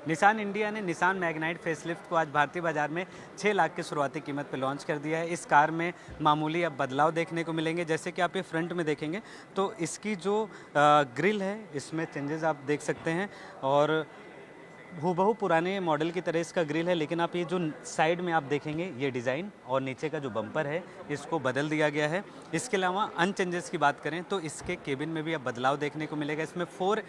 Nissan India ने Nissan Magnite facelift को आज भारतीय बाजार में 6 लाख की शुरुआती कीमत पर लॉन्च कर दिया है। इस कार में मामूली अब बदलाव देखने को मिलेंगे। जैसे कि आप ये फ्रंट में देखेंगे तो इसकी जो ग्रिल है इसमें चेंजेस आप देख सकते हैं और हूबहू पुराने मॉडल की तरह इसका ग्रिल है, लेकिन आप ये जो साइड में आप देखेंगे ये डिज़ाइन और नीचे का जो बम्पर है इसको बदल दिया गया है। इसके अलावा अन चेंजेस की बात करें तो इसके केबिन में भी अब बदलाव देखने को मिलेगा। इसमें 4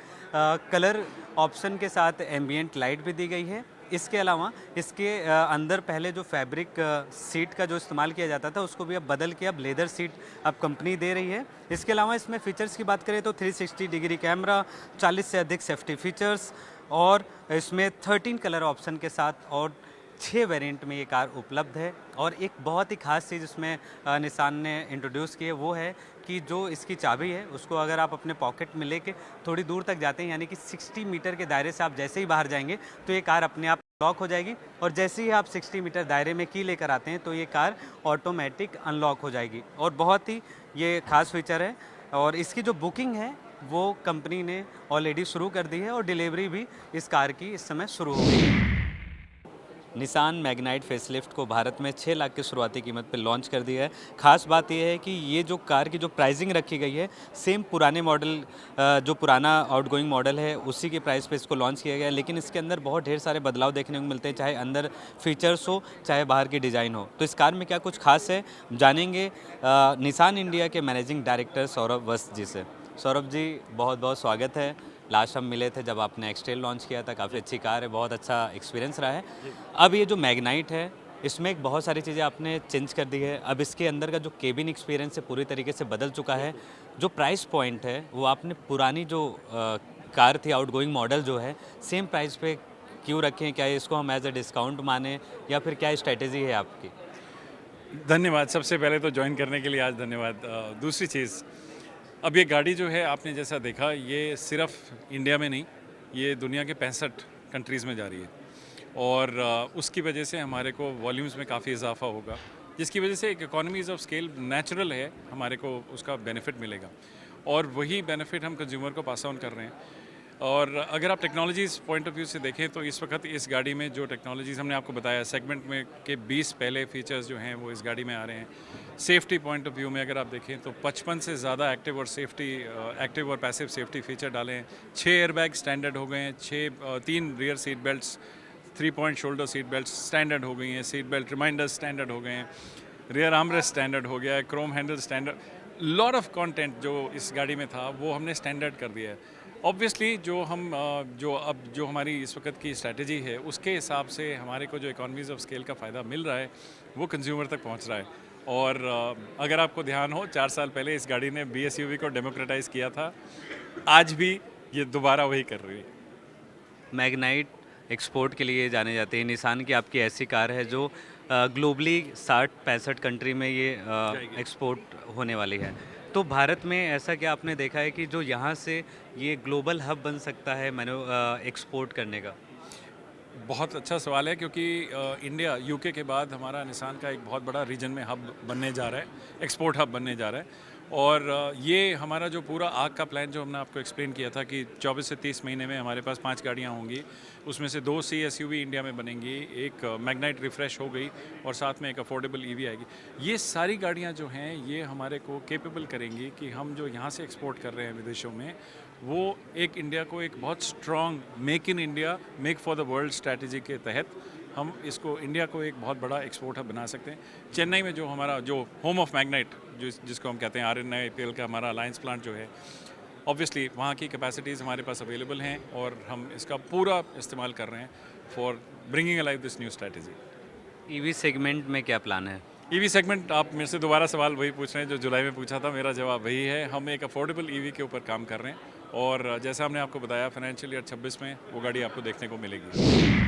कलर ऑप्शन के साथ एम्बियंट लाइट भी दी गई है। इसके अलावा इसके अंदर पहले जो फैब्रिक सीट का जो इस्तेमाल किया जाता था उसको भी अब बदल के अब लेदर सीट अब कंपनी दे रही है। इसके अलावा इसमें फ़ीचर्स की बात करें तो 360 डिग्री कैमरा, 40 से अधिक सेफ्टी फीचर्स और इसमें 13 कलर ऑप्शन के साथ और 6 वेरिएंट में ये कार उपलब्ध है। और एक बहुत ही ख़ास चीज़ इसमें निसान ने इंट्रोड्यूस की है, वो है कि जो इसकी चाबी है उसको अगर आप अपने पॉकेट में लेके थोड़ी दूर तक जाते हैं, यानी कि 60 मीटर के दायरे से आप जैसे ही बाहर जाएंगे तो ये कार अपने आप लॉक हो जाएगी और जैसे ही आप 60 मीटर दायरे में की लेकर आते हैं तो ये कार ऑटोमेटिक अनलॉक हो जाएगी। और बहुत ही ये ख़ास फीचर है और इसकी जो बुकिंग है वो कंपनी ने ऑलरेडी शुरू कर दी है और डिलीवरी भी इस कार की इस समय शुरू हो गई है। निसान मैग्नाइट फेसलिफ्ट को भारत में 6 लाख की शुरुआती कीमत पर लॉन्च कर दिया है। ख़ास बात यह है कि ये जो कार की जो प्राइसिंग रखी गई है सेम पुराने मॉडल जो पुराना आउटगोइंग मॉडल है उसी के प्राइस पे इसको लॉन्च किया गया है, लेकिन इसके अंदर बहुत ढेर सारे बदलाव देखने को मिलते हैं, चाहे अंदर फीचर्स हो चाहे बाहर की डिज़ाइन हो। तो इस कार में क्या कुछ खास है जानेंगे निसान इंडिया के मैनेजिंग डायरेक्टर सौरभ वस्त जी से। सौरभ जी, बहुत बहुत स्वागत है। लास्ट हम मिले थे जब आपने एक्सटेल लॉन्च किया था, काफ़ी अच्छी कार है, बहुत अच्छा एक्सपीरियंस रहा है। अब ये जो मैग्नाइट है इसमें एक बहुत सारी चीज़ें आपने चेंज कर दी है। अब इसके अंदर का जो केबिन एक्सपीरियंस है पूरी तरीके से बदल चुका है। जो प्राइस पॉइंट है वो आपने पुरानी जो कार थी आउटगोइंग मॉडल जो है सेम प्राइस पे क्यों रखें? क्या इसको हम एज अ डिस्काउंट माने या फिर क्या स्ट्रैटेजी है आपकी? धन्यवाद। सबसे पहले तो ज्वाइन करने के लिए आज धन्यवाद। दूसरी चीज़, अब ये गाड़ी जो है आपने जैसा देखा ये सिर्फ इंडिया में नहीं, ये दुनिया के 65 कंट्रीज़ में जा रही है और उसकी वजह से हमारे को वॉल्यूम्स में काफ़ी इजाफा होगा, जिसकी वजह से एक इकोनॉमीज़ ऑफ स्केल नेचुरल है, हमारे को उसका बेनिफिट मिलेगा और वही बेनिफिट हम कंज्यूमर को पास ऑन कर रहे हैं। और अगर आप टेक्नोलॉजीज़ पॉइंट ऑफ व्यू से देखें तो इस वक्त इस गाड़ी में जो टेक्नोलॉजीज़ हमने आपको बताया सेगमेंट में के 20 पहले फीचर्स जो हैं वो इस गाड़ी में आ रहे हैं। सेफ्टी पॉइंट ऑफ व्यू में अगर आप देखें तो 55 से ज़्यादा एक्टिव और पैसिव सेफ्टी फीचर डाले हैं। 6 एयरबैग स्टैंडर्ड हो गए हैं, 3 rear seat belts, 3 point shoulder seat belts standard हो गई हैं, सीट बेल्ट रिमाइंडर्स स्टैंडर्ड हो गए हैं, रियर आर्मरेस्ट स्टैंडर्ड हो गया है, Chrome handle standard. Lot of content जो इस गाड़ी में था वो हमने स्टैंडर्ड कर दिया है। ऑब्वियसली जो हमारी इस वक्त की स्ट्रैटेजी है उसके हिसाब से हमारे को जो इकोनॉमीज़ ऑफ स्केल का फ़ायदा मिल रहा है वो कंज्यूमर तक पहुंच रहा है। और अगर आपको ध्यान हो 4 साल पहले इस गाड़ी ने BSUV को डेमोक्रेटाइज़ किया था, आज भी ये दोबारा वही कर रही है। मैग्नाइट एक्सपोर्ट के लिए जाने जाते हैं। निसान की आपकी ऐसी कार है जो ग्लोबली 60-65 कंट्री में ये एक्सपोर्ट होने वाली है। तो भारत में ऐसा क्या आपने देखा है कि जो यहाँ से ये ग्लोबल हब बन सकता है एक्सपोर्ट करने का? बहुत अच्छा सवाल है, क्योंकि इंडिया UK के बाद हमारा निसान का एक बहुत बड़ा रीजन में हब बनने जा रहा है, एक्सपोर्ट हब बनने जा रहा है। और ये हमारा जो पूरा आग का प्लान जो हमने आपको एक्सप्लेन किया था कि 24 से 30 महीने में हमारे पास 5 गाड़ियाँ होंगी, उसमें से 2 CSUV इंडिया में बनेंगी, एक मैग्नाइट रिफ़्रेश हो गई और साथ में एक अफोर्डेबल EV आएगी। ये सारी गाड़ियाँ जो हैं ये हमारे को केपेबल करेंगी कि हम जो यहाँ से एक्सपोर्ट कर रहे हैं विदेशों में, वो एक इंडिया को एक बहुत strong make in India, make for the world strategy के तहत हम इसको इंडिया को एक बहुत बड़ा एक्सपोर्ट हब बना सकते हैं। चेन्नई में जो हमारा जो होम ऑफ मैग्नाइट जिसको हम कहते हैं RNIPL का हमारा अलायंस प्लांट जो है, ऑब्वियसली वहाँ की कैपेसिटीज़ हमारे पास अवेलेबल हैं और हम इसका पूरा इस्तेमाल कर रहे हैं for bringing alive this new strategy. EV segment में क्या प्लान है? EV सेगमेंट, आप मेरे से दोबारा सवाल वही पूछ रहे हैं जो जुलाई में पूछा था, मेरा जवाब वही है। हम एक अफोर्डेबल EV के ऊपर काम कर रहे हैं और जैसा हमने आपको बताया फाइनेंशियल ईयर 26 में वो गाड़ी आपको देखने को मिलेगी।